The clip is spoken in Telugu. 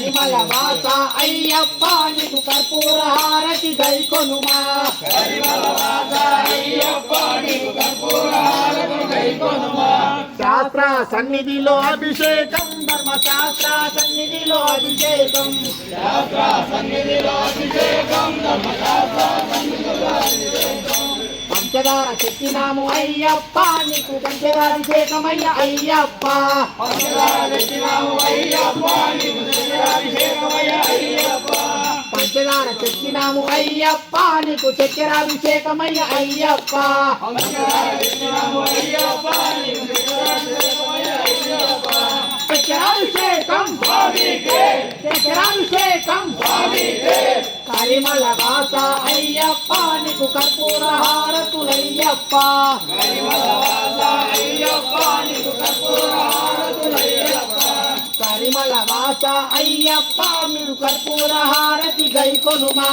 కరిమల వాస అయ్యప్ప నీకు కర్పూర హారతి గైకొనుమా శాస్త్ర సన్నిధిలో అభిషేకం ధర్మశాస్త్ర సన్నిధిలో అభిషేకం పంచదార చెక్కినాము అయ్యప్ప నీకు పంచదాభిషేకమయ్య అయ్యప్ప పంచదార చెక్కినాము అయ్యప్ప నీకు చక్కెరాభిషేకమయ్య అయ్యప్ప చక్కెరాభిషేకం చక్కెరాభిషేకం కరిమల వాస అయ్యప్ప నీకు కర్పూర హారతులయ్యప్ప కరిమల వాస అయ్యప్ప మీరు కర్పూర హారతి గైకొనుమా